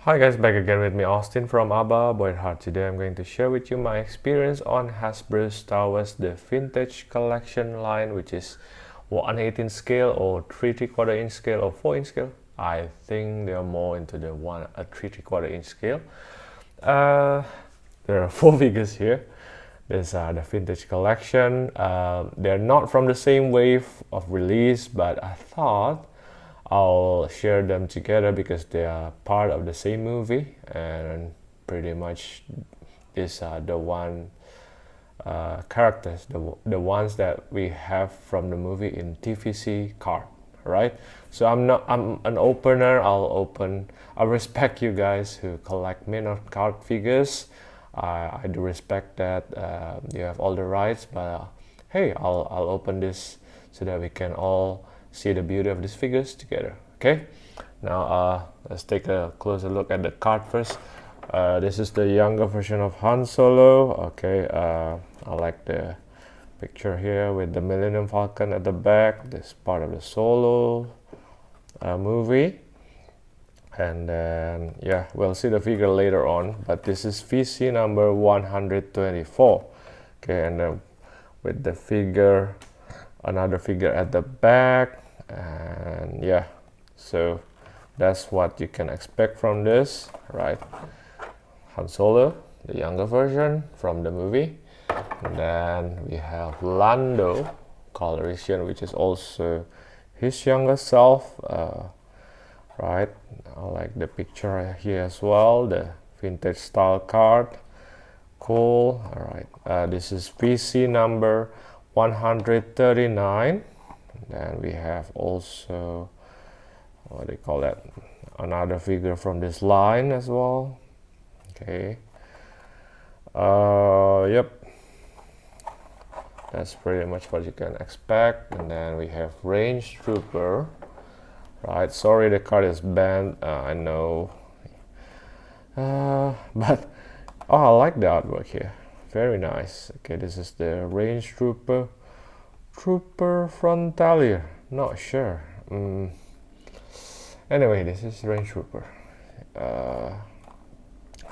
Hi guys, back again with me Austin from ABBA Boy at Heart. Today I'm going to share with you my experience on Hasbro Star Wars the Vintage Collection line, which is 1/18 scale or 3/4 inch scale or 4-inch scale. I think they are more into the 3/4 inch scale. There are 4 figures here. These are the Vintage Collection. They're not from the same wave of release, but I thought I'll share them together because they are part of the same movie, and pretty much these are the characters, the ones that we have from the movie in TVC card, right? So I'm an opener. I respect you guys who collect minor card figures. I do respect that you have all the rights, but hey, I'll open this so that we can all see the beauty of these figures together. Okay, now let's take a closer look at the card first. This is the younger version of Han Solo. Okay, I like the picture here with the Millennium Falcon at the back. This is part of the Solo movie, and then yeah, we'll see the figure later on, but this is VC number 124. Okay, and then with the figure, another figure at the back, and yeah, so that's what you can expect from this, right? Han Solo, the younger version from the movie, and then we have Lando Calrissian, which is also his younger self, right? I like the picture here as well, the vintage style card, cool. All right, this is VC number 139. Then we have also, what do you call that, another figure from this line as well. Okay, yep, that's pretty much what you can expect. And then we have Range Trooper, right? Sorry, the card is banned, I know, but oh, I like the artwork here, very nice. Okay, this is the Range Trooper Frontalier, not sure. Anyway, this is Range Trooper,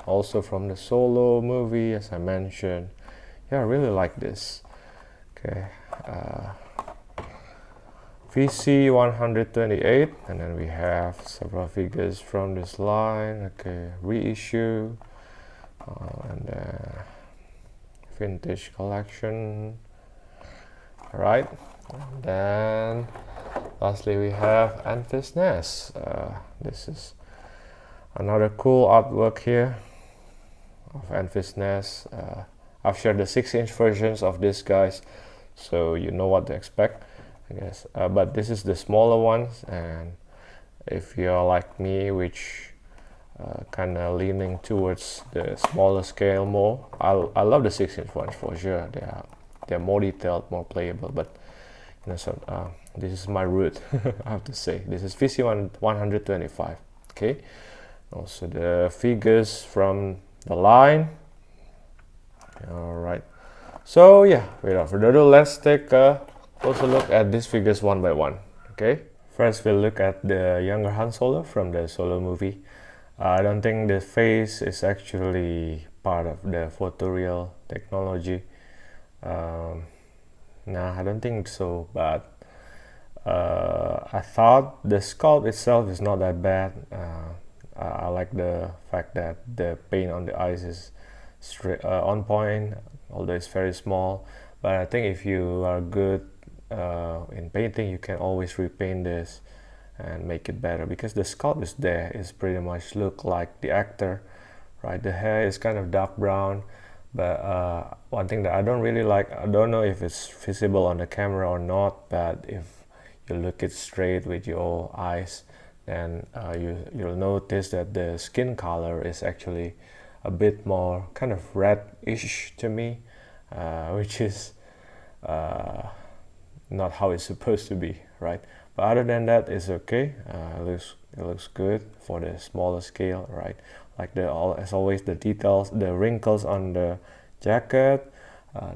also from the Solo movie, as I mentioned. Yeah, I really like this. Okay, VC 128, and then we have several figures from this line. Okay, reissue, and Vintage Collection. Right, and then lastly we have Enfys. This is another cool artwork here of Enfys. I've shared the 6-inch versions of these guys, so you know what to expect, I guess. But this is the smaller ones, and if you're like me, which kind of leaning towards the smaller scale more, I love the 6-inch ones for sure. They're more detailed, more playable, but you know, so this is my route. I have to say, this is VC 125. Okay, also the figures from the line. All right, so yeah, without further ado, let's take a closer look at these figures one by one. Okay, first we'll look at the younger Han Solo from the Solo movie. I don't think the face is actually part of the photoreal technology. Nah, I don't think so, but I thought the sculpt itself is not that bad. I like the fact that the paint on the eyes is straight, on point, although it's very small. But I think if you are good in painting, you can always repaint this and make it better, because the sculpt is there. It's pretty much look like the actor, right? The hair is kind of dark brown. But one thing that I don't really like, I don't know if it's visible on the camera or not, but if you look it straight with your eyes, then you'll notice that the skin color is actually a bit more kind of reddish to me, which is not how it's supposed to be, right? But other than that, it's okay. It looks good for the smaller scale, right? Like as always, the details, the wrinkles on the jacket,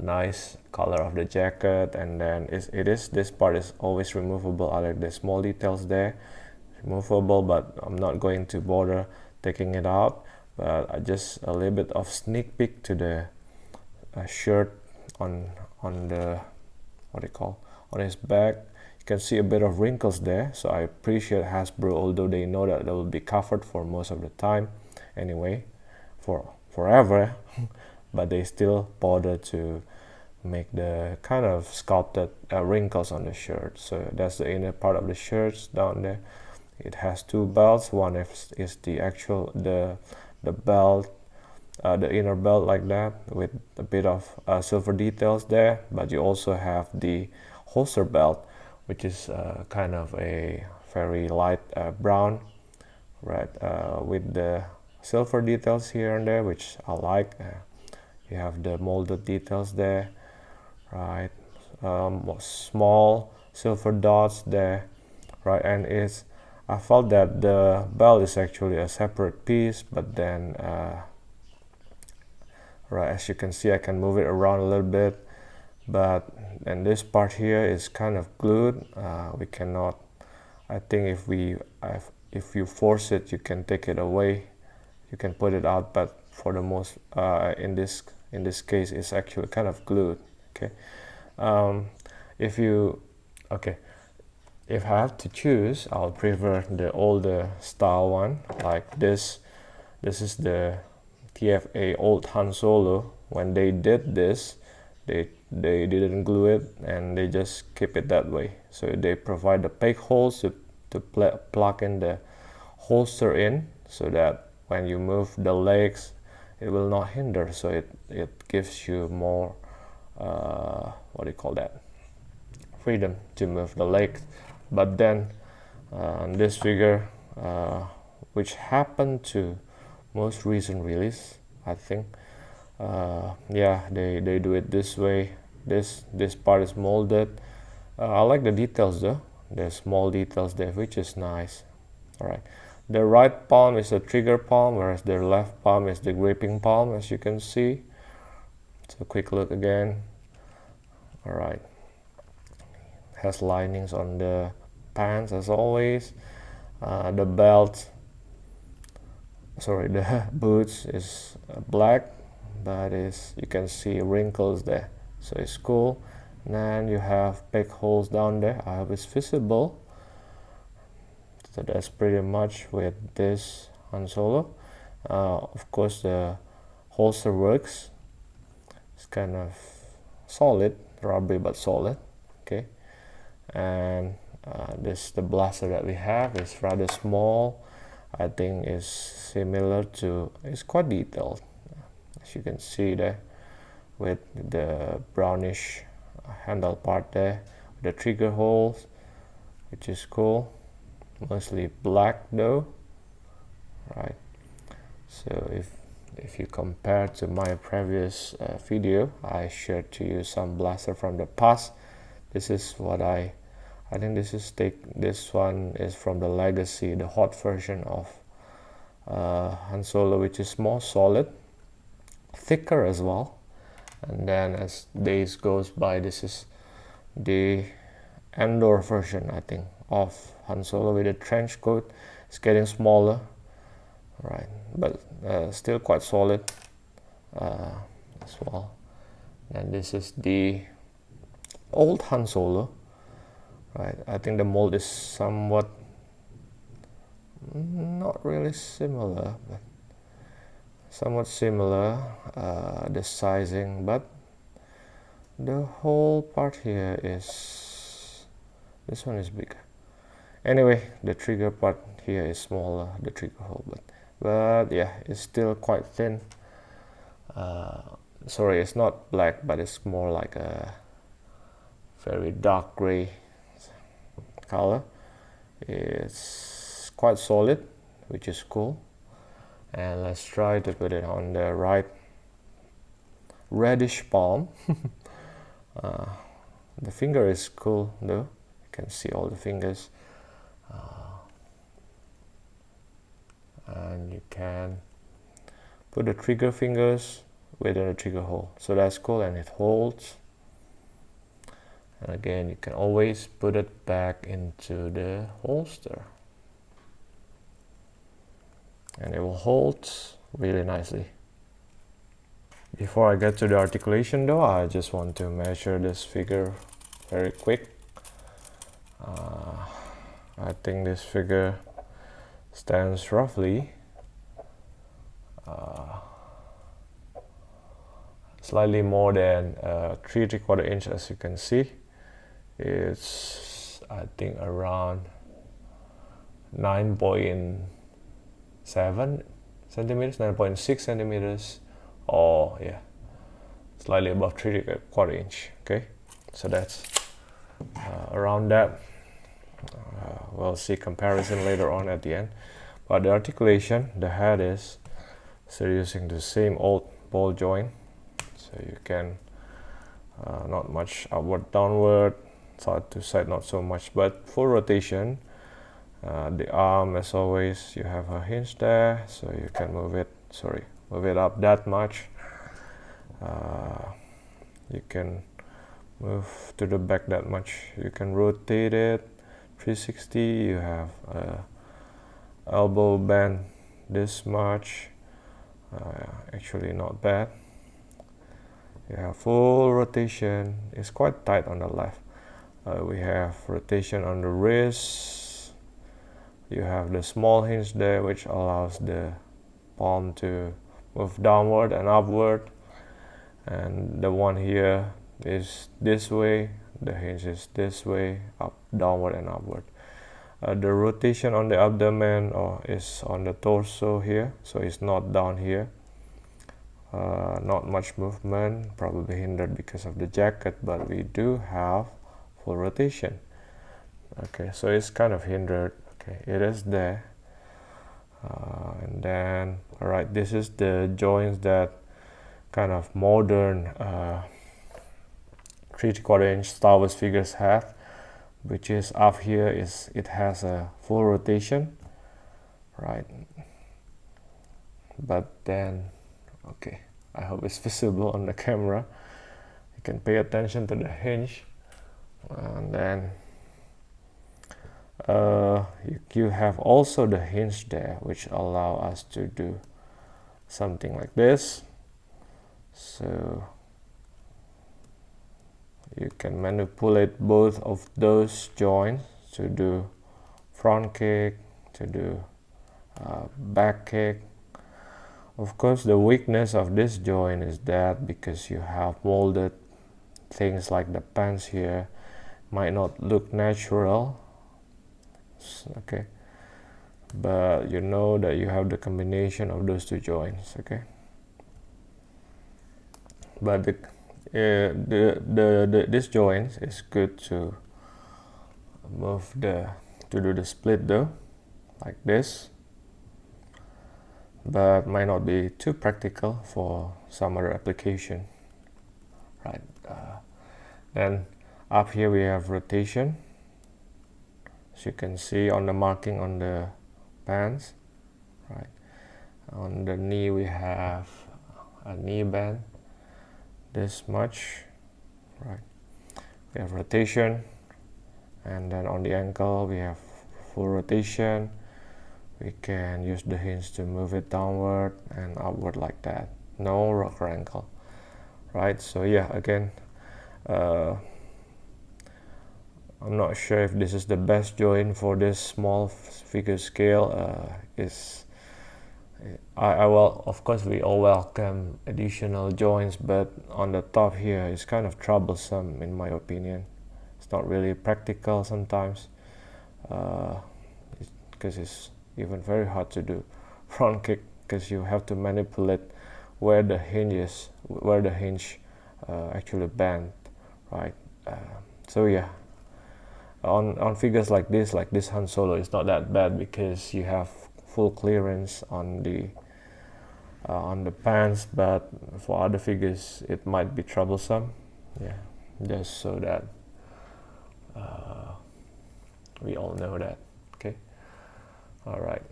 nice color of the jacket, and then this part is always removable. I like the small details there, removable, but I'm not going to bother taking it out, but just a little bit of sneak peek to the shirt on the what do you call on his back. You can see a bit of wrinkles there, so I appreciate Hasbro, although they know that they will be covered for most of the time anyway, for forever, but they still bother to make the kind of sculpted wrinkles on the shirt. So that's the inner part of the shirts down there. It has two belts. One is the actual the belt, the inner belt like that, with a bit of silver details there, but you also have the holster belt, which is kind of a very light brown, right, with the silver details here and there, which I like. You have the molded details there, right, small silver dots there, right, and I felt that the belt is actually a separate piece, but then right, as you can see, I can move it around a little bit, but and this part here is kind of glued. We cannot, I think if you force it, you can take it away, you can put it out, but for the most in this case it's actually kind of glued. Okay, if I have to choose, I'll prefer the older style one, like this. This is the TFA old Han Solo. When they did this, they didn't glue it, and they just keep it that way. So they provide the peg holes to plug in the holster in, so that when you move the legs, it will not hinder. So it gives you more what do you call that, freedom to move the legs. But then this figure, which happened to most recent release, I think, yeah, they do it this way. This part is molded. I like the details though. There's small details there, which is nice. All right, the right palm is a trigger palm, whereas the left palm is the gripping palm, as you can see. So a quick look again. All right, has linings on the pants as always. The belt, sorry, the boots is black, but you can see wrinkles there, so it's cool. And then you have peg holes down there. I hope it's visible. So that's pretty much with this Han Solo. Of course, the holster works. It's kind of solid, rubbery but solid. Okay, and the blaster that we have is rather small. I think is similar to, it's quite detailed, as you can see there, with the brownish handle part there, the trigger holes, which is cool. Mostly black though, right? So if you compare to my previous video, I shared to you some blaster from the past. This is what I think this one is from the Legacy, the hot version of Han Solo, which is more solid, thicker as well. And then as days goes by, this is the Andor version, I think, of Han Solo with a trench coat. It's getting smaller, right, but still quite solid as well. And this is the old Han Solo, right? I think the mold is somewhat not really similar, but somewhat similar, the sizing, but the whole part here is, this one is bigger. Anyway, the trigger part here is smaller, the trigger hole, but yeah, it's still quite thin. Sorry, it's not black, but it's more like a very dark gray color. It's quite solid, which is cool. And let's try to put it on the right reddish palm. The finger is cool though, you can see all the fingers, and you can put the trigger fingers within the trigger hole, so that's cool, and it holds. And again, you can always put it back into the holster. and it will hold really nicely. Before I get to the articulation though, I just want to measure this figure very quick. I think this figure stands roughly slightly more than 3¾ inch, as you can see. It's, I think, around 9.7 centimeters, 9.6 centimeters, or yeah, slightly above 3¼ inch. Okay, so that's around that. We'll see comparison later on at the end. But the articulation, the head is still using the same old ball joint, so you can not much upward, downward, side to side, not so much, but full rotation. The arm, as always, you have a hinge there, so you can move it up that much. You can move to the back that much. You can rotate it 360. You have elbow bend this much. Actually not bad. You have full rotation. It's quite tight on the left. We have rotation on the wrist. You have the small hinge there, which allows the palm to move downward and upward, and the one here is this way, the hinge is this way, up, downward and upward. The rotation on the abdomen is on the torso here, so it's not down here. Not much movement, probably hindered because of the jacket, but we do have full rotation. Okay, so it's kind of hindered. Okay, it is there. And then, alright, this is the joints that kind of modern 3¼ inch Star Wars figures have, which is up here it has a full rotation, right? But then, okay, I hope it's visible on the camera. You can pay attention to the hinge, and then you have also the hinge there, which allow us to do something like this. So you can manipulate both of those joints to do front kick, to do back kick. Of course, the weakness of this joint is that because you have molded things like the pants here, might not look natural. Okay, but you know that you have the combination of those two joints. Okay, but this joint is good to move to do the split though, like this, but might not be too practical for some other application, right? Then up here we have rotation, as you can see on the marking on the pants, right? On the knee we have a knee bend this much, right? We have rotation, and then on the ankle we have full rotation. We can use the hinge to move it downward and upward like that. No rocker ankle, right? So yeah, again, I'm not sure if this is the best joint for this small figure scale. I will, of course, we all welcome additional joints, but on the top here it's kind of troublesome in my opinion. It's not really practical sometimes, because it's even very hard to do front kick, because you have to manipulate where the hinge actually bend, right? So yeah, on figures like this Han Solo, it's not that bad because you have full clearance on the pants, but for other figures it might be troublesome. Yeah, just so that we all know that. Okay, all right,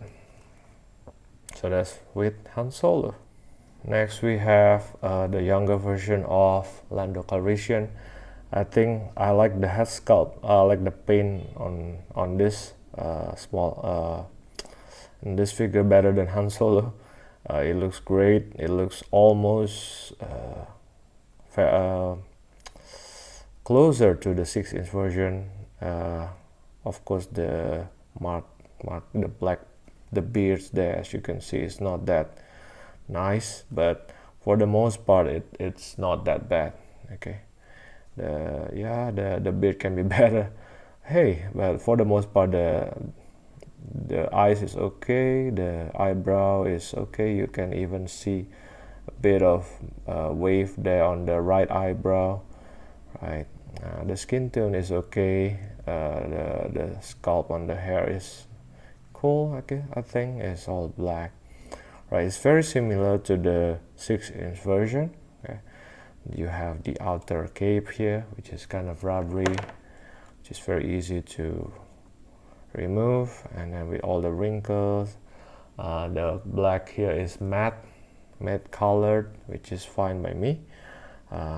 so that's with Han Solo. Next we have the younger version of Lando Calrissian. I think I like the head sculpt. I like the paint on this small And this figure better than Han Solo. It looks great. It looks almost closer to the 6-inch version. Of course, the the beards there, as you can see, is not that nice, but for the most part, it's not that bad. Okay, the beard can be better. Hey, but for the most part, the eyes is okay, the eyebrow is okay. You can even see a bit of wave there on the right eyebrow, right? The skin tone is okay. The scalp on the hair is cool. Okay, I think it's all black, right? It's very similar to the 6-inch version. Okay, you have the outer cape here, which is kind of rubbery, which is very easy to remove, and then with all the wrinkles. The black here is matte colored, which is fine by me.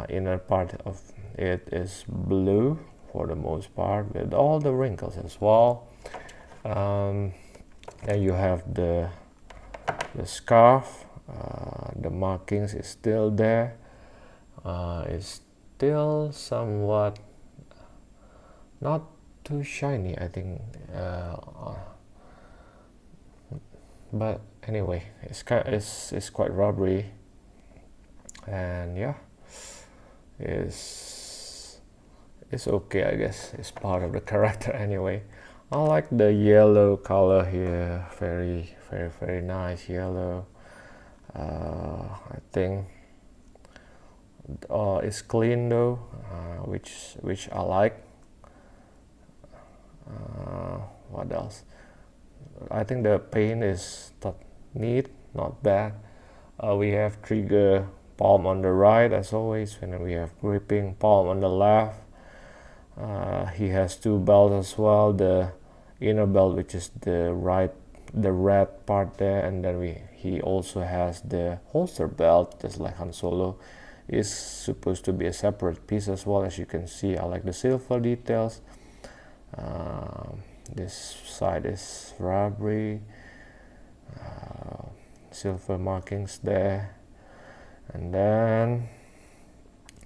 Inner part of it is blue for the most part, with all the wrinkles as well. Then you have the scarf. The markings is still there. It's still somewhat not too shiny, I think, but anyway, it's quite rubbery, and yeah, it's okay, I guess. It's part of the character anyway. I like the yellow color here, very nice yellow. I think it's clean though, which I like. What else? I think the paint is neat, not bad. We have trigger palm on the right as always, and then we have gripping palm on the left. He has two belts as well, the inner belt, which is the red part there, and then he also has the holster belt, just like Han Solo. Is supposed to be a separate piece as well. As you can see, I like the silver details. This side is rubbery, silver markings there, and then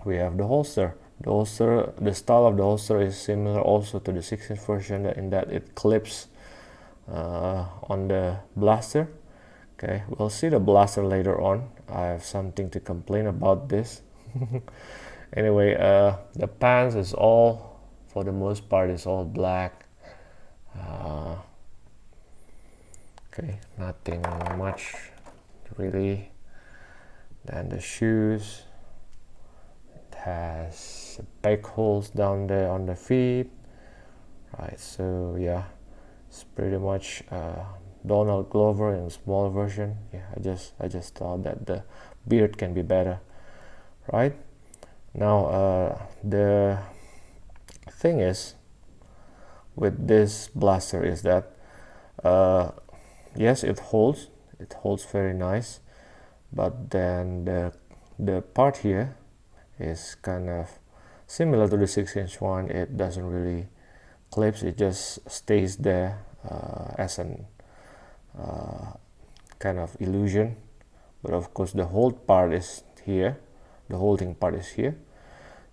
we have the holster. The style of the holster is similar also to the 6-inch version, in that it clips on the blaster. Okay, we'll see the blaster later on. I have something to complain about this. Anyway, the pants is all, for the most part, is all black. Okay, nothing much really. Then the shoes, it has peg holes down there on the feet, right? So yeah, it's pretty much Donald Glover in a small version. Yeah, I just thought that the beard can be better, right? Now the thing is with this blaster is that yes, it holds very nice, but then the part here is kind of similar to the 6-inch one. It doesn't really clips, it just stays there as an kind of illusion. But of course the hold part is here, the holding part is here.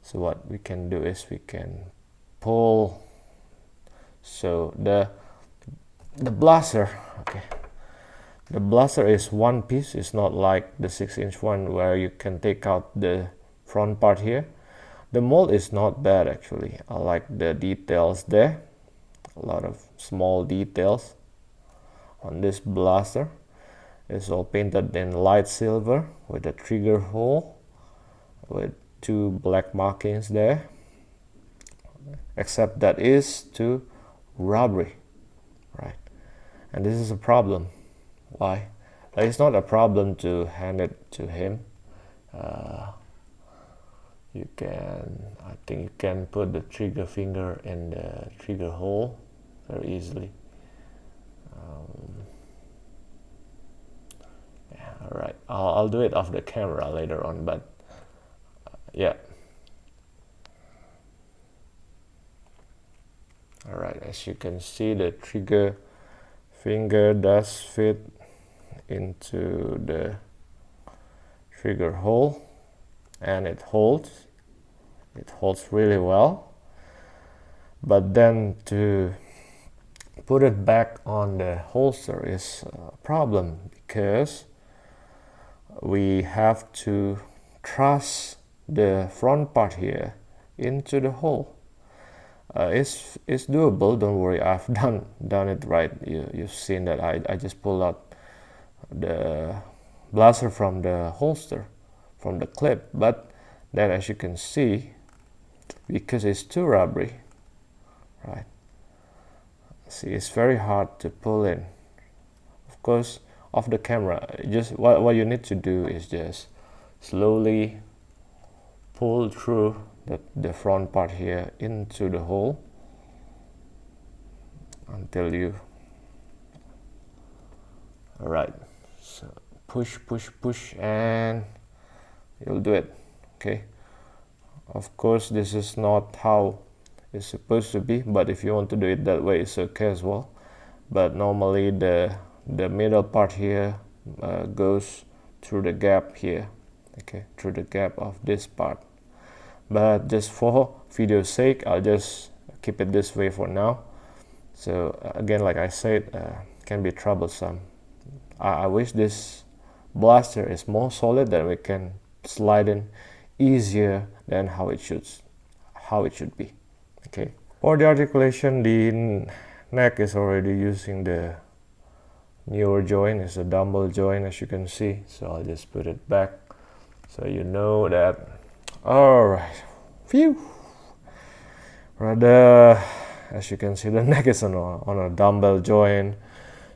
So what we can do is we can pull. So the blaster, okay, the blaster is one piece. It's not like the 6-inch one where you can take out the front part here. The mold is not bad actually. I like the details there, a lot of small details on this blaster. It's all painted in light silver with a trigger hole with two black markings there, except that is too rubbery, right? And this is a problem. Why? It's not a problem to hand it to him. I think you can put the trigger finger in the trigger hole very easily. Yeah, all right. I'll do it off the camera later on, but yeah. All right, as you can see, the trigger finger does fit into the trigger hole, and it holds really well. But then to put it back on the holster is a problem, because we have to thrust the front part here into the hole. It's doable, don't worry. I've done it right. You've seen that I just pulled out the blaster from the holster, from the clip, but then as you can see, because it's too rubbery, right? See, it's very hard to pull in. Of course, off the camera, just what you need to do is just slowly pull through the front part here into the hole until you, all right, so push, and you'll do it. Okay, of course this is not how it's supposed to be, but if you want to do it that way, it's okay as well. But normally the middle part here goes through the gap here, okay, through the gap of this part. But just for video's sake, I'll just keep it this way for now. So again, like I said, can be troublesome. I wish this blaster is more solid, that we can slide in easier than how it should be. Okay. For the articulation, the neck is already using the newer joint. It's a dumbbell joint, as you can see. So I'll just put it back so you know that. All right, phew. Rather, as you can see, the neck is on a dumbbell joint,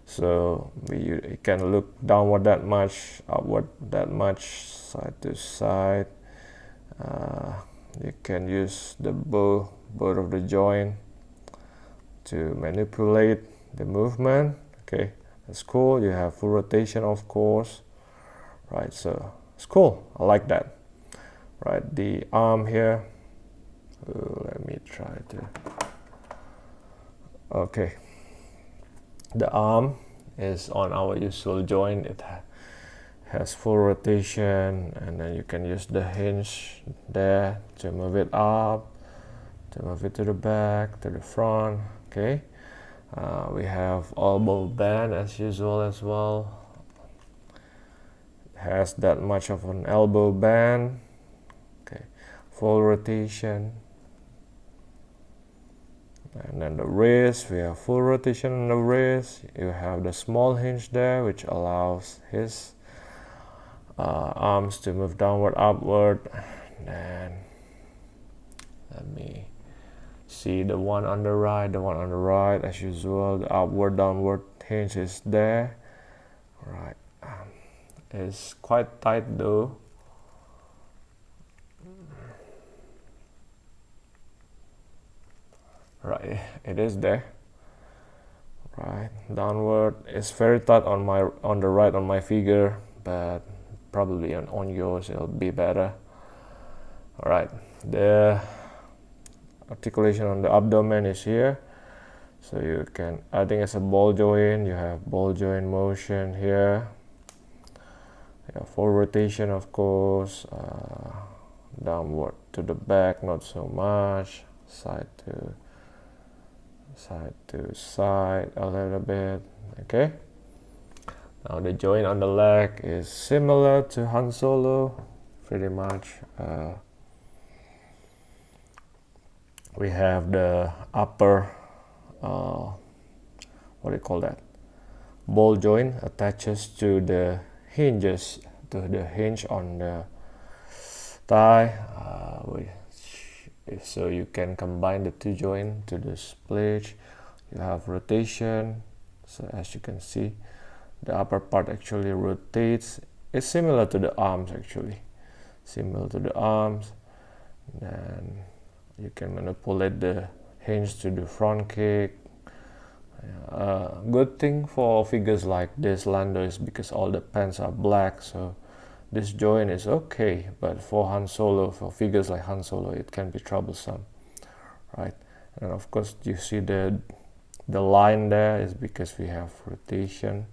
so it can look downward that much, upward that much, side to side. You can use the both of the joint to manipulate the movement. Okay, that's cool. You have full rotation, of course, right? So it's cool. I like that. Right, the arm here, let me try to, okay, the arm is on our usual joint. It has full rotation, and then you can use the hinge there to move it up, to move it to the back, to the front. Okay, we have elbow band as usual as well. It has that much of an elbow band. Full rotation, and then the wrist, we have full rotation on the wrist. You have the small hinge there, which allows his arms to move downward, upward. And let me see the one on the right, as usual. The upward, downward hinge is there. Right, it's quite tight though. Right, it is there. Right, downward. It's very tight on the right on my figure, but probably on yours it'll be better. All right, the articulation on the abdomen is here, so you can, I think it's a ball joint. You have ball joint motion here. You have full rotation, of course. Downward to the back, not so much. Side to side a little bit. Okay, now the joint on the leg is similar to Han Solo, pretty much. We have the upper what do you call that, ball joint attaches to the hinges, to the hinge on the thigh, so you can combine the two joints to the split. You have rotation, so as you can see, the upper part actually rotates. It's similar to the arms, actually, similar to the arms. Then you can manipulate the hinge to the front kick. Good thing for figures like this Lando is because all the pants are black, so this joint is okay. But for Han Solo, for figures like Han Solo, it can be troublesome, right? And of course, you see the The line there is because we have rotation.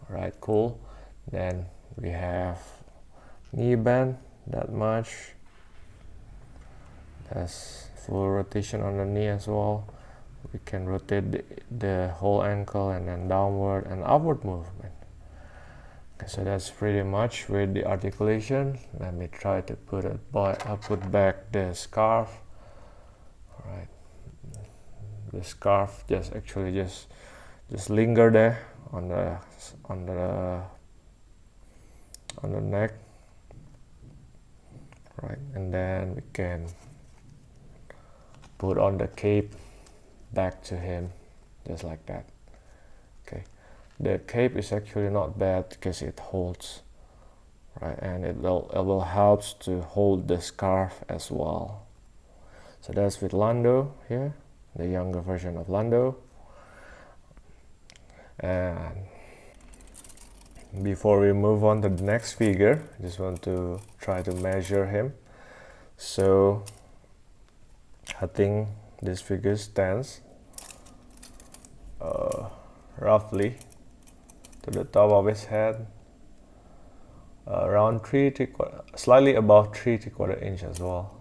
Right, cool. Then we have knee bend, that much. That's full rotation on the knee as well. We can rotate the whole ankle and then downward and upward movement. Okay, so that's pretty much with the articulation. Let me try to put back the scarf. All right, the scarf just linger there on the neck, right? And then we can put on the cape back to him, just like that. Okay, the cape is actually not bad because it holds, right? And it will help to hold the scarf as well. So that's with Lando here, the younger version of Lando. And before we move on to the next figure, I just want to try to measure him. So I think this figure stands roughly to the top of his head, around slightly above 3¾ inch as well,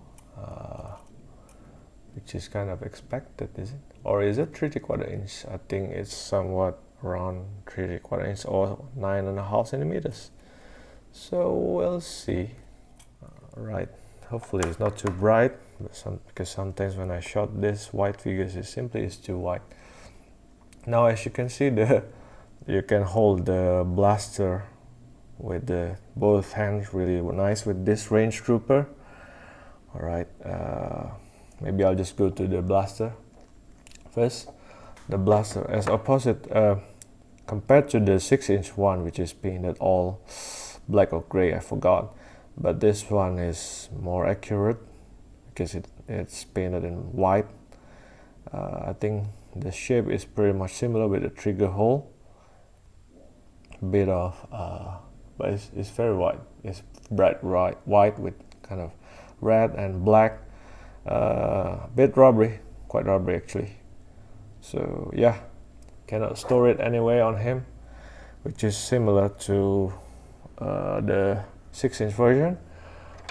which is kind of expected, is it? Or is it 3¼ inch? I think it's somewhat around 3¼ inch or 9.5 centimeters. So we'll see. Right, hopefully it's not too bright, because sometimes when I shot this white figures, it simply is too white. Now, as you can see, you can hold the blaster with both hands really nice with this range trooper. All right, maybe I'll just go to the blaster first. The blaster, as opposite compared to the 6-inch one, which is painted all black or gray, I forgot, but this one is more accurate because it's painted in white. I think the shape is pretty much similar with the trigger hole, bit of but it's very white. It's bright white with kind of red and black, bit rubbery, quite rubbery actually. So yeah, cannot store it anyway on him, which is similar to the 6-inch version.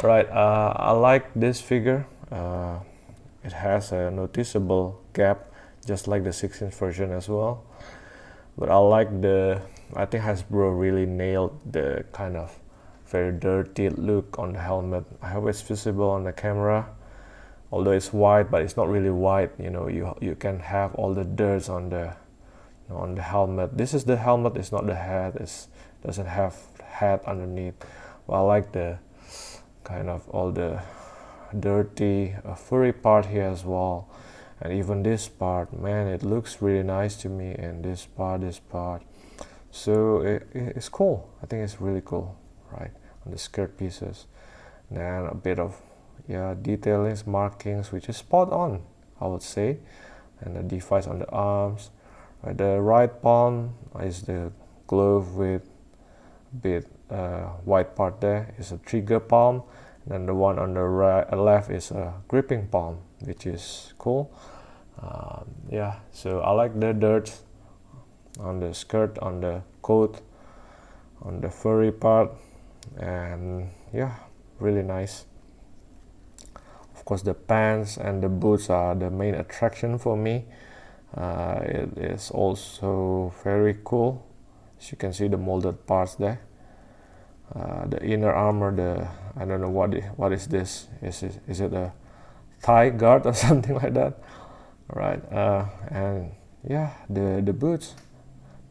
Right, I like this figure. It has a noticeable gap, just like the 6-inch version as well. But I think Hasbro really nailed the kind of very dirty look on the helmet. I hope it's visible on the camera. Although it's white, but it's not really white. You know, you can have all the dirt on the helmet. This is the helmet. It's not the head. It doesn't have head underneath. Well, I like the kind of all the dirty furry part here as well, and even this part. Man, it looks really nice to me. And this part. So it's cool. I think it's really cool, right? On the skirt pieces, and then a bit of detailings, markings, which is spot on, I would say. And the device on the arms. Right, the right palm is the glove with a bit white part there, is a trigger palm. And then the one on the left is a gripping palm, which is cool. So I like the dirt on the skirt, on the coat, on the furry part, and yeah, really nice. Of course, the pants and the boots are the main attraction for me. It is also very cool. As you can see, the molded parts there. The inner armor, I don't know what is this. Is it a thigh guard or something like that? Right, and yeah, the boots,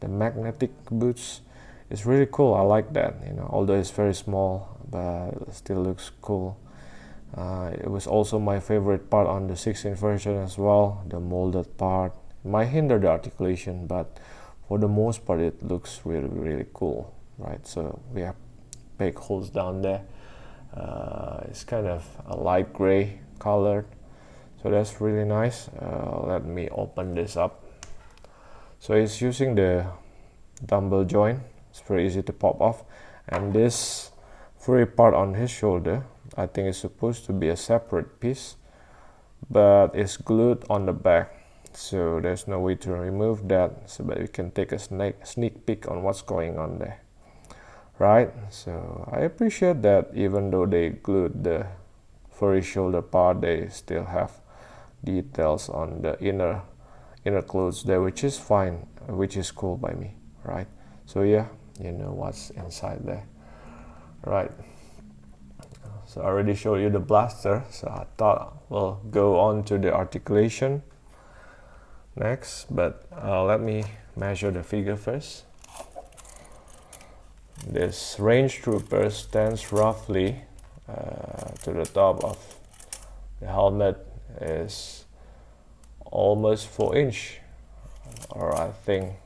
the magnetic boots, is really cool. I like that. Although it's very small, but it still looks cool. It was also my favorite part on the 6-inch version as well, the molded part. It might hinder the articulation, but for the most part it looks really, really cool, right? So we have big holes down there. It's kind of a light gray colored, so that's really nice. Let me open this up. So it's using the dumbbell joint. It's very easy to pop off, and this furry part on his shoulder, I think it's supposed to be a separate piece, but it's glued on the back. so there's no way to remove that, so but we can take a sneak peek on what's going on there, right? So I appreciate that even though they glued the furry shoulder part, they still have details on the inner clothes there, which is fine, which is cool by me, right? So yeah, you know what's inside there, right? So I already showed you the blaster, so I thought we'll go on to the articulation next, but let me measure the figure first. This range trooper stands roughly to the top of the helmet is almost 4 inch, or I think,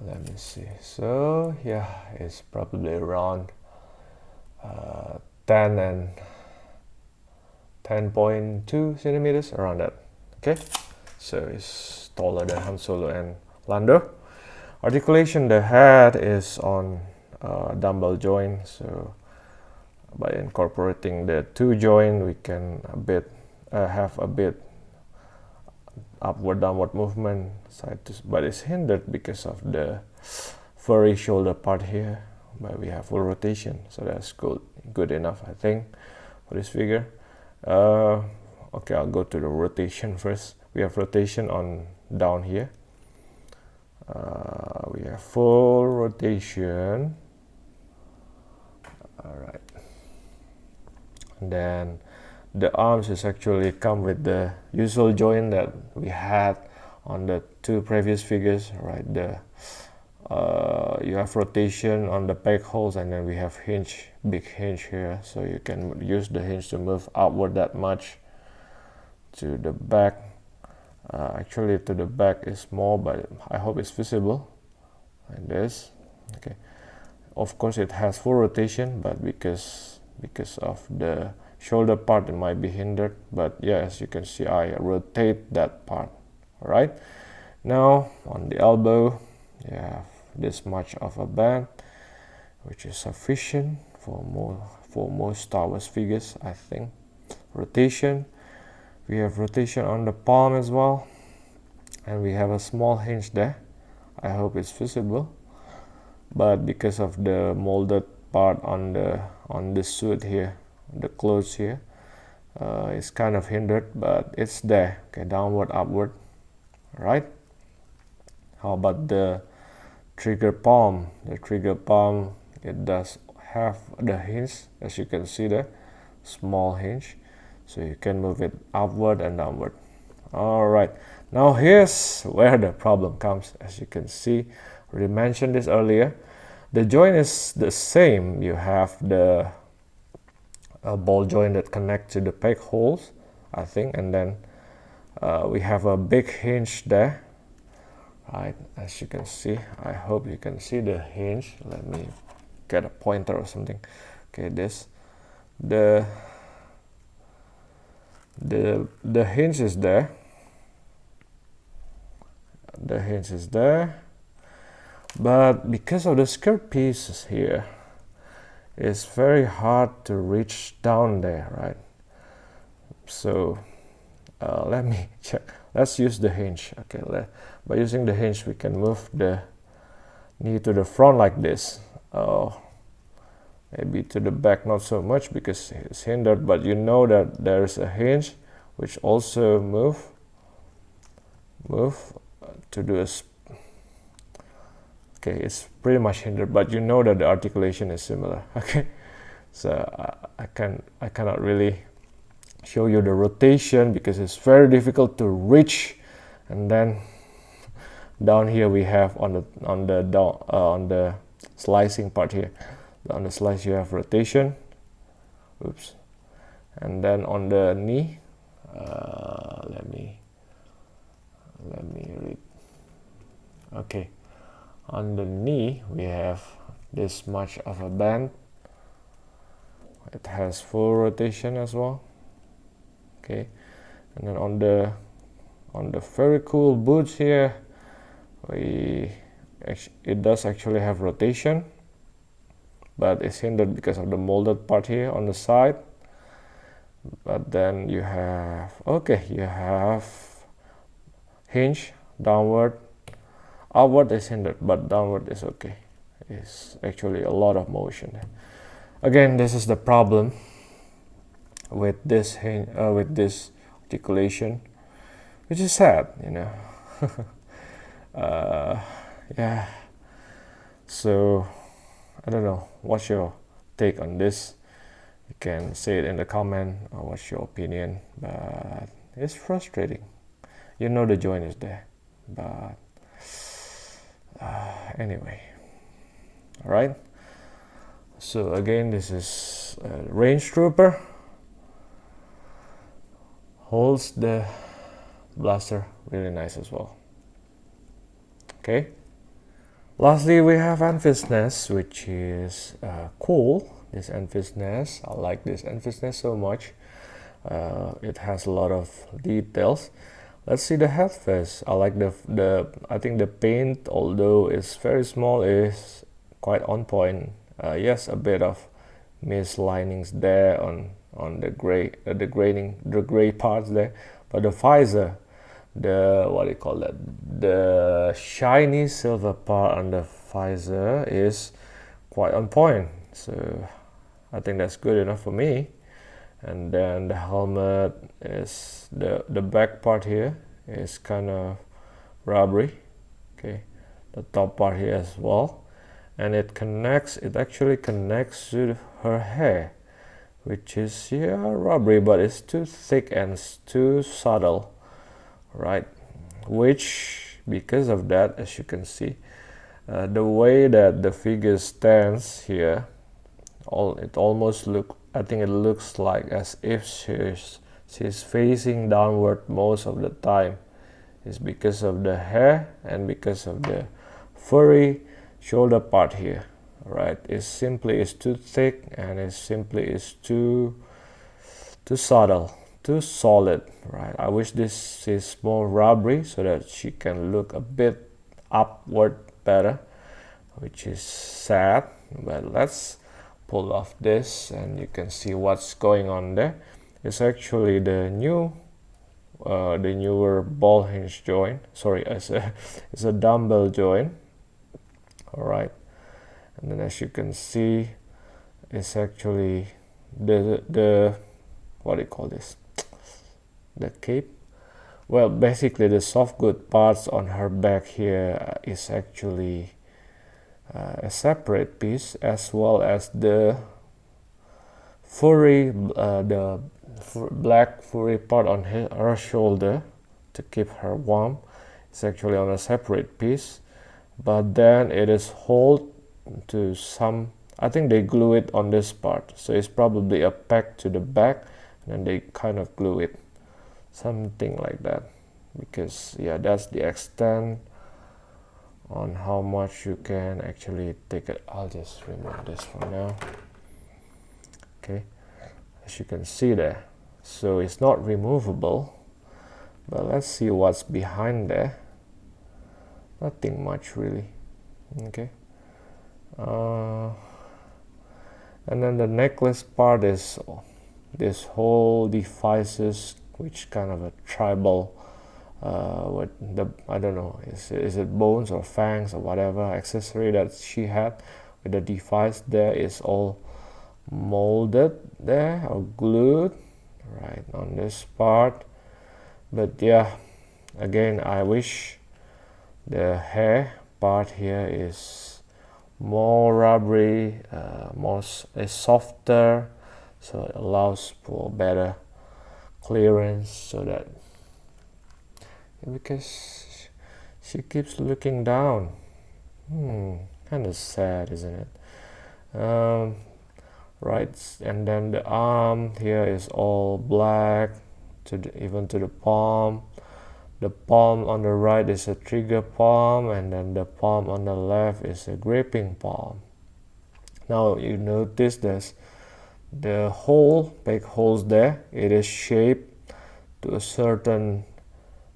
let me see, so yeah, it's probably around 10 and 10.2 centimeters, around that. Okay, so it's taller than Han Solo and Lando. Articulation, the head is on dumbbell joint, so by incorporating the 2 joint we can have a bit upward downward movement side to, but it's hindered because of the furry shoulder part here, but we have full rotation, so that's good enough, I think, for this figure. Okay, I'll go to the rotation first. We have rotation on down here. We have full rotation. All right. And then the arms is actually come with the usual joint that we had on the 2 previous figures, right? You have rotation on the peg holes, and then we have hinge, big hinge here, so you can use the hinge to move outward that much. To the back, actually to the back is small, but I hope it's visible, like this. Okay, of course it has full rotation, but because of the shoulder part it might be hindered, but yeah, as you can see, I rotate that part. All right, now on the elbow you have this much of a band, which is sufficient for most Star Wars figures, I think. Rotation, we have rotation on the palm as well, and we have a small hinge there. I hope it's visible, but because of the molded part on the suit here, the clothes here, it's kind of hindered, but it's there. Okay, downward, upward. All right, how about the trigger palm? The trigger palm, it does have the hinge, as you can see there, small hinge, so you can move it upward and downward. All right, now here's where the problem comes. As you can see, we mentioned this earlier, the joint is the same. You have the ball joint that connect to the peg holes, I think, and then we have a big hinge there, right? As you can see, I hope you can see the hinge. Let me get a pointer or something. Okay, this, the hinge is there. The hinge is there, but because of the skirt pieces here, it's very hard to reach down there, right? So let me check. Let's use the hinge. Okay, by using the hinge we can move the knee to the front like this. Maybe to the back not so much because it's hindered, but you know that there is a hinge which also move to do a okay, it's pretty much hindered, but you know that the articulation is similar. Okay, so I cannot really show you the rotation because it's very difficult to reach. And then down here we have on the slicing part here, on the slice you have rotation. Oops. And then on the knee, let me read. Okay, on the knee we have this much of a band. It has full rotation as well. Okay, and then on the very cool boots here, it does actually have rotation, but it's hindered because of the molded part here on the side. but then you have, okay, you have hinge, downward, upward is hindered, but downward is okay. It's actually a lot of motion. Again, this is the problem with this with this articulation, which is sad, you know. Yeah. So I don't know. What's your take on this? You can say it in the comment or what's your opinion. But it's frustrating. You know the joint is there, but anyway. All right. So again, this is a range trooper. Holds the blaster really nice as well. Okay. Lastly, we have Enfys nest, which is cool. This Enfys nest, I like this Enfys nest so much. It has a lot of details. Let's see the head first. I like the I think the paint, although it's very small, is quite on point. Yes, a bit of mislinings there on the gray parts there, but the visor, the what do you call that, the shiny silver part on the visor is quite on point, so I think that's good enough for me. And then the helmet is the back part here is kind of rubbery, okay, the top part here as well, and it actually connects to her hair, which is, yeah, rubbery, but it's too thick and too subtle, right? Which, because of that, as you can see, the way that the figure stands here, it almost I think it looks like as if she's facing downward most of the time. It's because of the hair and because of the furry shoulder part here, right? It simply is too thick, and it simply is too subtle, too solid, right? I wish this is more rubbery so that she can look a bit upward better, which is sad. But let's pull off this and you can see what's going on there. It's actually the newer ball hinge joint. Sorry, it's a dumbbell joint. All right, and then as you can see, it's actually the what do you call this? The cape. Well, basically the soft good parts on her back here is actually a separate piece, as well as the furry, black furry part on her shoulder to keep her warm. It's actually on a separate piece, but then it is held to some, I think they glue it on this part, so it's probably a peg to the back, and then they kind of glue it, something like that, because yeah, that's the extent on how much you can actually take it. I'll just remove this for now. Okay, as you can see there, so it's not removable, but let's see what's behind there. Nothing much really. Okay, and then the necklace part is this whole devices, which kind of a tribal, with the, I don't know, is it bones or fangs or whatever accessory that she had with the device there is all molded there or glued right on this part. But yeah, again, I wish the hair part here is more rubbery, is softer, so it allows for better clearance, so that, because she keeps looking down. Kind of sad, isn't it? Right, and then the arm here is all black, even to the palm. The palm on the right is a trigger palm, and then the palm on the left is a gripping palm. Now you notice there's the hole, big holes there. It is shaped to a certain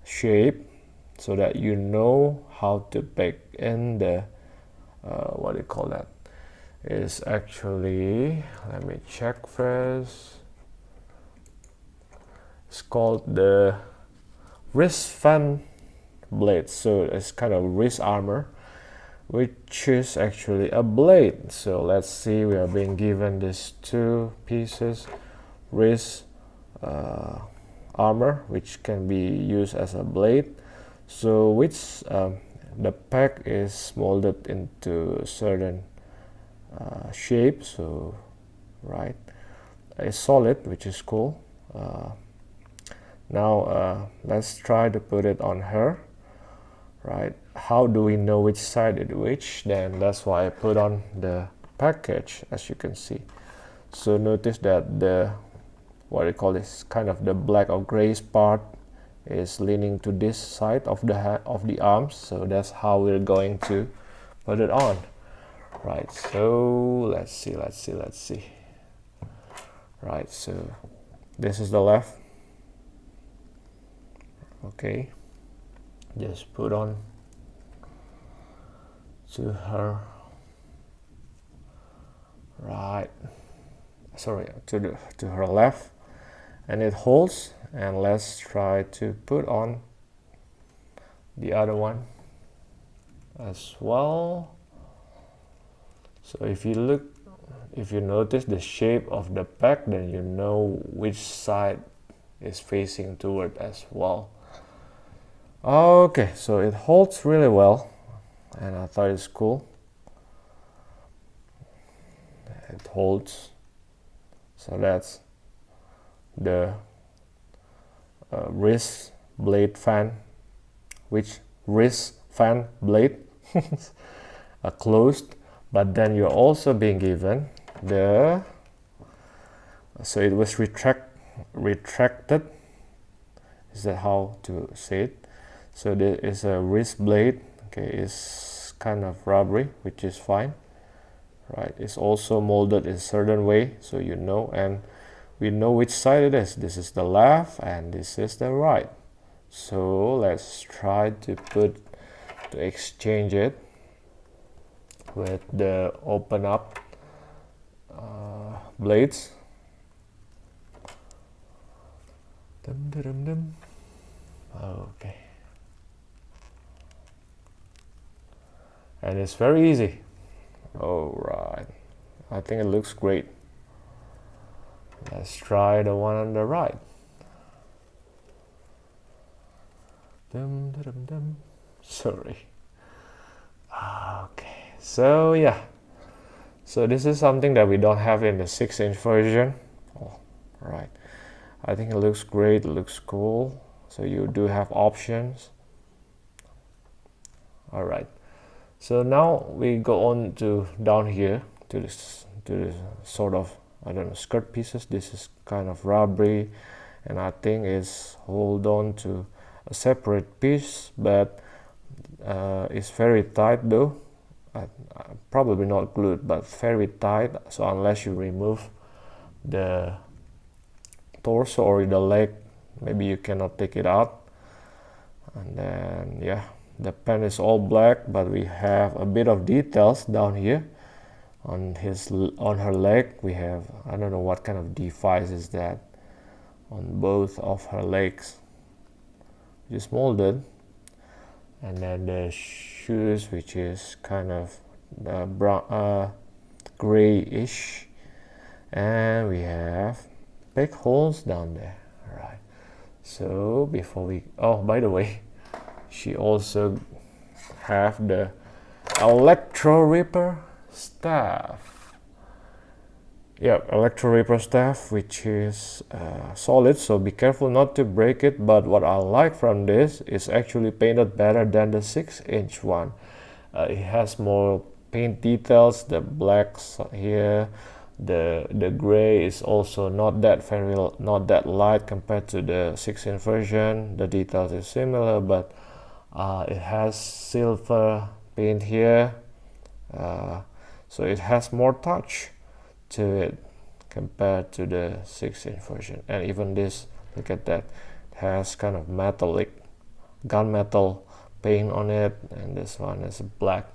shape, so that you know how to bake in the what do you call that? Is actually, let me check first. It's called the wrist fan blade. So it's kind of wrist armor, which is actually a blade. So let's see, we are being given these two pieces, wrist armor, which can be used as a blade. So which the pack is molded into a certain shape, so right, it's solid, which is cool. Now let's try to put it on her. Right, how do we know which side is which? Then that's why I put on the package, as you can see. So notice that the, what I call this, kind of the black or grayish part is leaning to this side of the arms. So that's how we're going to put it on. Right, so let's see. Right, so this is the left. Okay, just put on to her right, sorry, to her left, and it holds. And let's try to put on the other one as well. So if you notice the shape of the pack, then you know which side is facing toward as well. Okay, so it holds really well, and I thought it's cool. It holds. So that's the wrist blade fan, which wrist fan blade closed. But then you're also being given the, so it was retracted. Is that how to say it? So there is a wrist blade. Okay, it's kind of rubbery, which is fine. Right, it's also molded in a certain way, so you know, and we know which side it is. This is the left and this is the right. So let's try to exchange it with the open up blades. Okay, and it's very easy. All right, I think it looks great. Let's try the one on the right. Sorry. Okay, so yeah, so this is something that we don't have in the 6-inch version. Oh, right, I think it looks great, it looks cool. So you do have options. All right, so now we go on to down here to this sort of, I don't know, skirt pieces. This is kind of rubbery, and I think it's hold on to a separate piece, but it's very tight though. Probably not glued, but very tight. So unless you remove the torso or the leg, maybe you cannot take it out. And then yeah, the pen is all black, but we have a bit of details down here on her leg. We have, I don't know what kind of device is that, on both of her legs, just molded. And then the shoes, which is kind of brown, grayish, and we have big holes down there. All right, so before we, oh, by the way, she also have the Electro Ripper staff. Yeah, Electro Ripper staff, which is solid, so be careful not to break it. But what I like from this is actually painted better than the 6-inch one. It has more paint details. The blacks here, the gray is also not that light compared to the 6-inch version. The details is similar, but it has silver paint here, so it has more touch to it compared to the 6-inch version. And even this, look at that, it has kind of metallic gunmetal paint on it, and this one is black.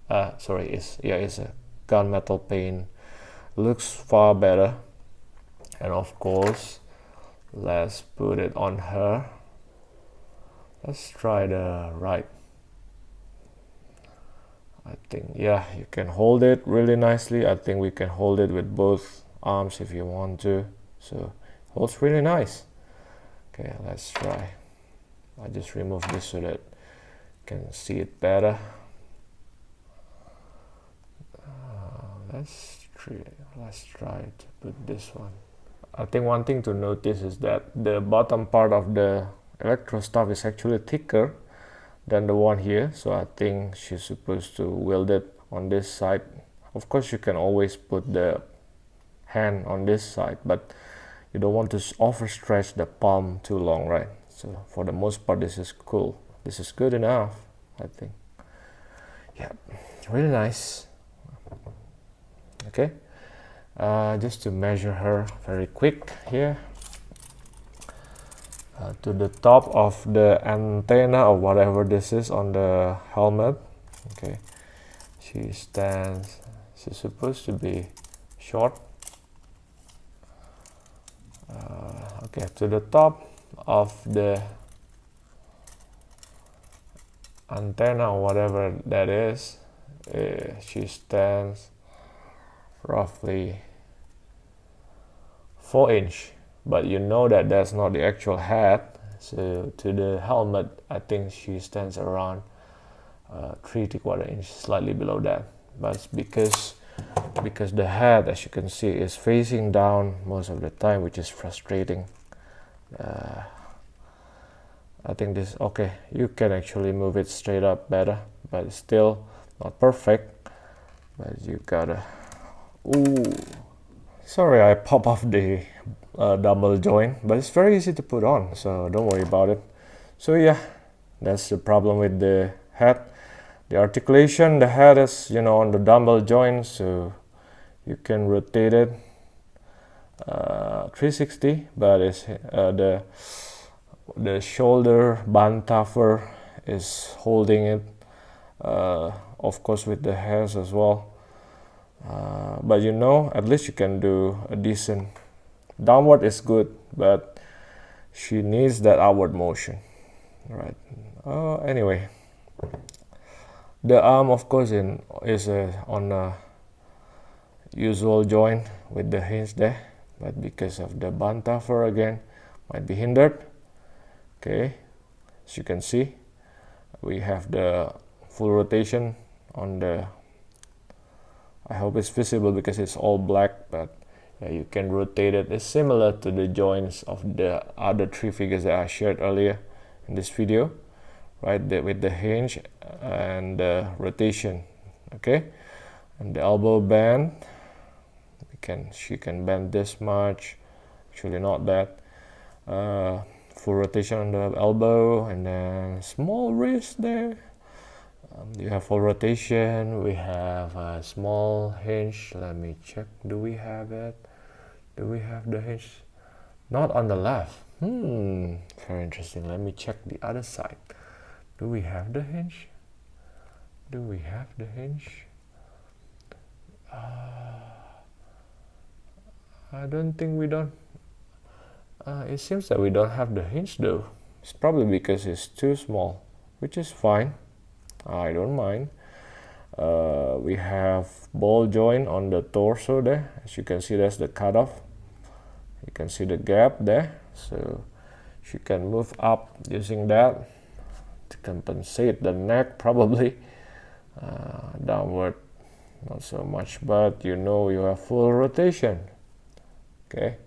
It's a gunmetal paint. Looks far better. And of course, Let's put it on her. Let's try the right. I think, yeah, you can hold it really nicely. I think we can hold it with both arms if you want to. So holds really nice. Okay, let's try. I just remove this so that you can see it better. Let's try to put this one. I think one thing to notice is that the bottom part of the Electro stuff is actually thicker than the one here, so I think she's supposed to wield it on this side. Of course you can always put the hand on this side, but you don't want to overstretch the palm too long, right? So for the most part this is cool. This is good enough, I think. Yeah, really nice. Okay, just to measure her very quick here. To the top of the antenna or whatever this is on the helmet. Okay, she's supposed to be short. Okay, to the top of the antenna or whatever that is, she stands roughly 4 inch, but you know that that's not the actual head. So to the helmet I think she stands around 3¾ inch, slightly below that, but it's because the head, as you can see, is facing down most of the time, which is frustrating. I think this, okay, you can actually move it straight up better, but it's still not perfect. But you gotta, ooh, sorry I pop off the double joint, but it's very easy to put on, so don't worry about it. So yeah, that's the problem with the head. The articulation, the head is, you know, on the double joint, so you can rotate it 360, but it's the shoulder band tougher is holding it, of course with the hairs as well. But you know, at least you can do a decent downward is good, but she needs that outward motion, right? Anyway, the arm, of course, is on a usual joint with the hinge there, but because of the band tougher again, might be hindered. Okay, as you can see, we have the full rotation on the, I hope it's visible because it's all black, but yeah, you can rotate it. It's similar to the joints of the other 3 figures that I shared earlier in this video, right? With the hinge and the rotation. Okay, and the elbow bend, she can bend this much, actually not that. Full rotation on the elbow, and then small wrist there. You have full rotation. We have a small hinge. Let me check. Do we have it? Do we have the hinge? Not on the left. Very interesting. Let me check the other side. Do we have the hinge? Do we have the hinge? I don't think we don't. It seems that we don't have the hinge though. It's probably because it's too small, which is fine. I don't mind. We have ball joint on the torso there. As you can see, that's the cutoff. You can see the gap there. So she can move up using that to compensate the neck probably. Downward, not so much, but you know you have full rotation. Okay.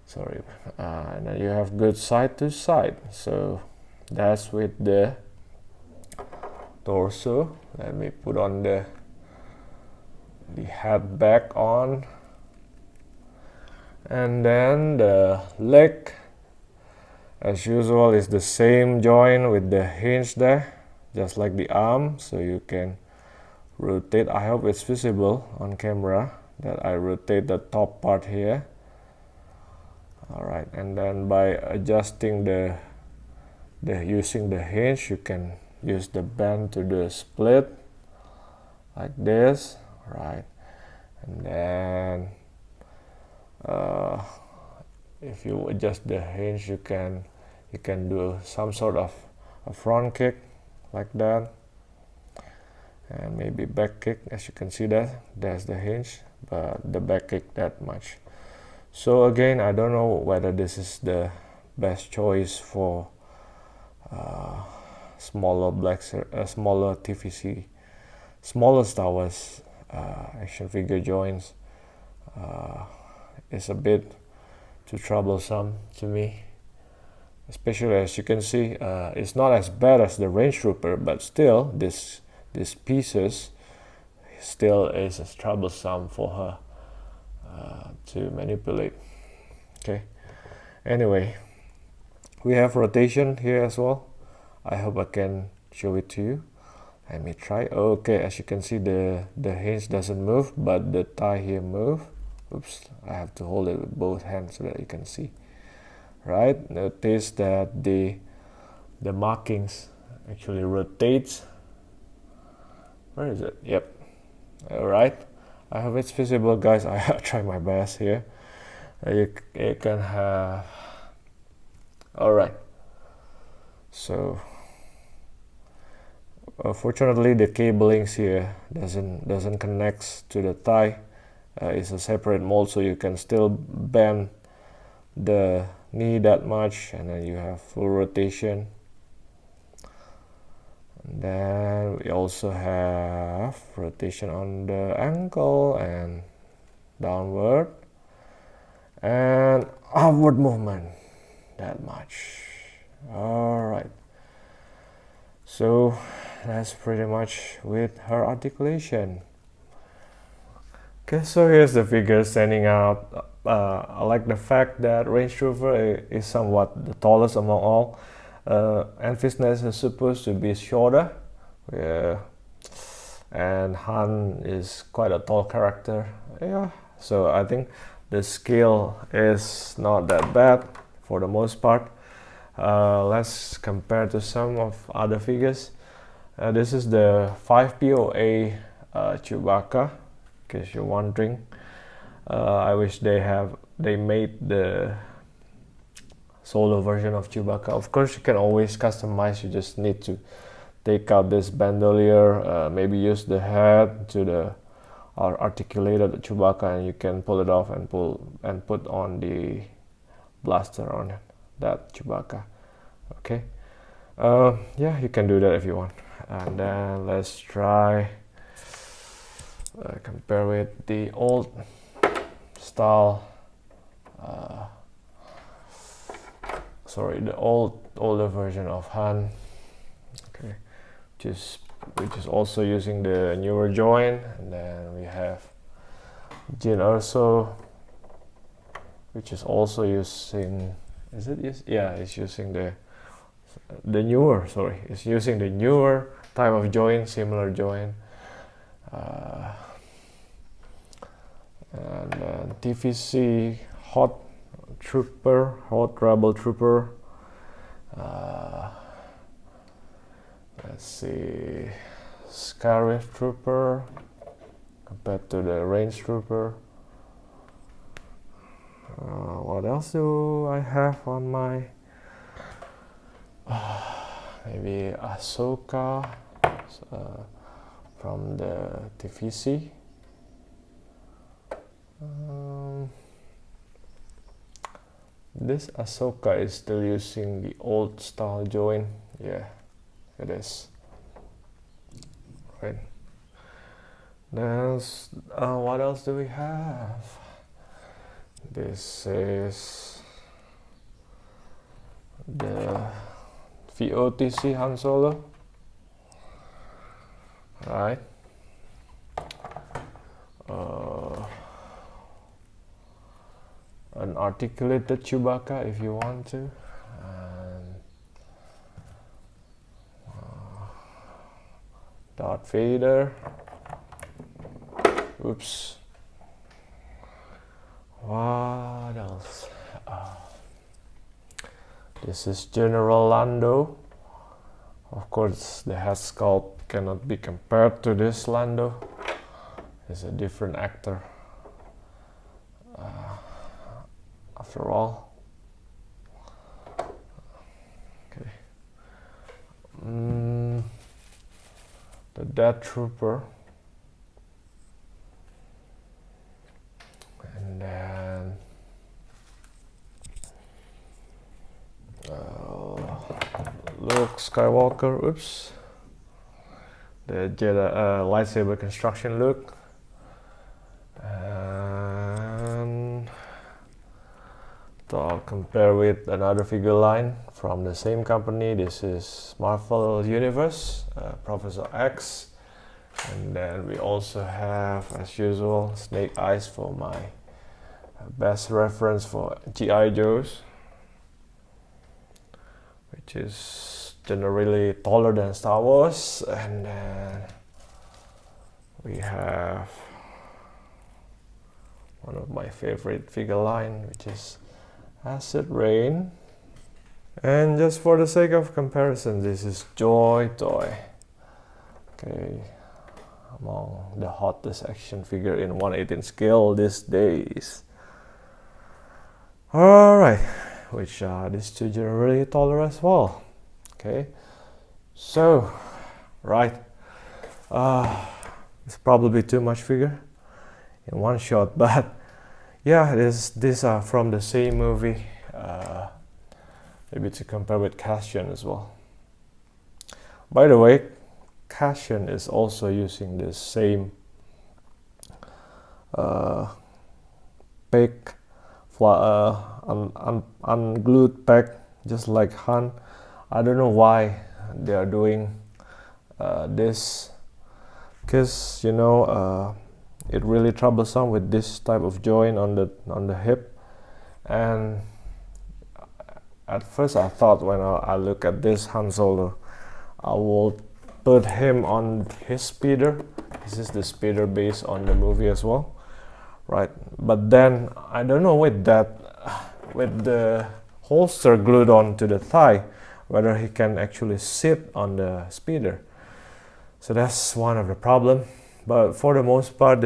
Sorry, and then you have good side to side. So that's with the torso. Let me put on the head back on, and then the leg, as usual, is the same joint with the hinge there, just like the arm. So you can rotate. I hope it's visible on camera that I rotate the top part here. Alright, and then by adjusting using the hinge, you can use the bend to do a split like this, right? And then if you adjust the hinge, you can do some sort of a front kick like that, and maybe back kick. As you can see, that's the hinge, but the back kick that much. So again, I don't know whether this is the best choice for smaller smaller TVC, smaller Star Wars action figure joints. It's a bit too troublesome to me, especially as you can see, it's not as bad as the Range Trooper, but still these pieces still is troublesome for her to manipulate. Okay, anyway, we have rotation here as well. I hope I can show it to you. Let me try. Okay, as you can see, the hinge doesn't move, but the tie here move. Oops, I have to hold it with both hands so that you can see. Right, notice that the markings actually rotates. Where is it? Yep. All right, I hope it's visible, guys. I try my best here. You can have. All right. So fortunately, the cablings here doesn't connect to the tie. It's a separate mold, so you can still bend the knee that much, and then you have full rotation. And then we also have rotation on the ankle and downward and upward movement, that much. All right, so that's pretty much with her articulation. Okay, so here's the figure standing out. I like the fact that Range Trooper is somewhat the tallest among all. Enfys is supposed to be shorter, and Han is quite a tall character. Yeah, so I think the scale is not that bad for the most part. Let's compare to some of other figures. This is the 5POA Chewbacca. In case you're wondering, I wish they made the solo version of Chewbacca. Of course, you can always customize. You just need to take out this bandolier, maybe use the head to the articulated Chewbacca, and you can pull it off and put on the blaster on it, that Chewbacca. Okay, yeah, you can do that if you want. And then let's try. Compare with the old style, the older version of Han. Okay, which is also using the newer joint. And then we have Jyn Erso, which is also using. Is it? Yes. Yeah, it's using the newer. Sorry, it's using the newer type of joint, similar joint. And then TVC Hot Rebel Trooper. Let's see, Scarif Trooper compared to the Range Trooper. What else do I have on my? Maybe Ahsoka from the TVC. This Ahsoka is still using the old style joint. Yeah, it is. Right. Then what else do we have? This is the VOTC Han Solo. Right. An articulated Chewbacca if you want to. And Darth Vader. Oops. What else? This is General Lando. Of course, the head sculpt cannot be compared to this Lando. He's a different actor. After all, the Death Trooper, and then Luke Skywalker, oops, the Jedi lightsaber construction look, and I'll compare with another figure line from the same company. This is Marvel Universe, Professor X, and then we also have, as usual, Snake Eyes for my best reference for G.I. Joes, which is generally taller than Star Wars. And then we have one of my favorite figure line, which is Acid Rain. And just for the sake of comparison, this is Joy Toy. Okay, among the hottest action figure in 1/18 scale these days. Alright, which these two generally taller as well. Okay, so right, it's probably too much figure in one shot, but yeah, these are from the same movie. Maybe to compare with Cassian as well. By the way, Cassian is also using the same pack, unglued pack, just like Han. I don't know why they are doing this, because you know it really troublesome with this type of joint on the hip. And at first I thought, when I look at this Han Solo, I will put him on his speeder. This is the speeder based on the movie as well, right? But then I don't know, with the holster glued onto the thigh, whether he can actually sit on the speeder. So that's one of the problem. But for the most part,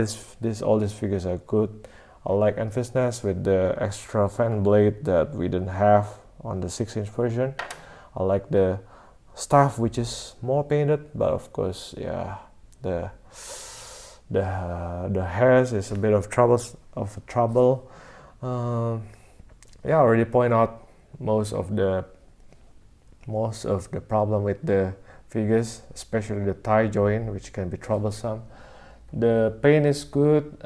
all these figures are good. I like Enfys with the extra fan blade that we didn't have on the 6-inch version. I like the staff, which is more painted, but of course, yeah, the hairs is a bit of trouble. Yeah, I already point out most of the problem with the figures, especially the thigh joint, which can be troublesome. The paint is good.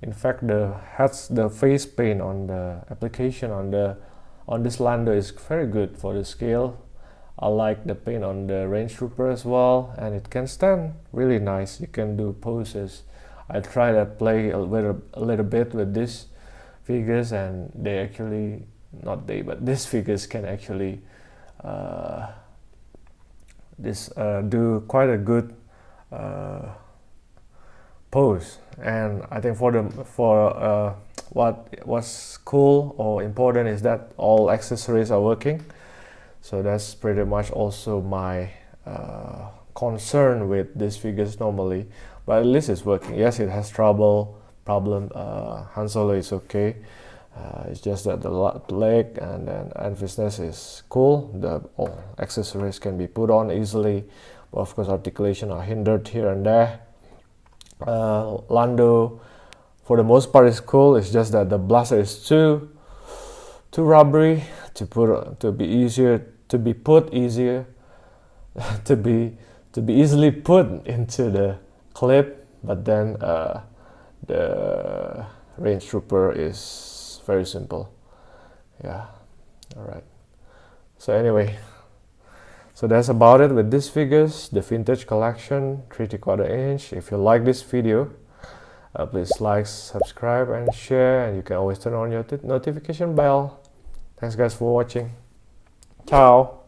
In fact, the face paint on the application on this Lando is very good for the scale. I like the paint on the Range Trooper as well, and it can stand really nice. You can do poses. I tried to play a little bit with these figures, and these figures can actually do quite a good pose. And I think what's cool or important is that all accessories are working. So that's pretty much also my concern with these figures normally, but at least it's working. Yes, it has problem. Han Solo is okay. It's just that the leg and then Enfys is cool. All accessories can be put on easily, but of course articulation are hindered here and there. Lando, for the most part, is cool. It's just that the blaster is too rubbery to be easily put into the clip. But then the Range Trooper is very simple. Yeah, all right. So anyway, so that's about it with these figures, the vintage collection 3/4 inch. If you like this video, please like, subscribe, and share, and you can always turn on your notification bell. Thanks guys for watching. Ciao.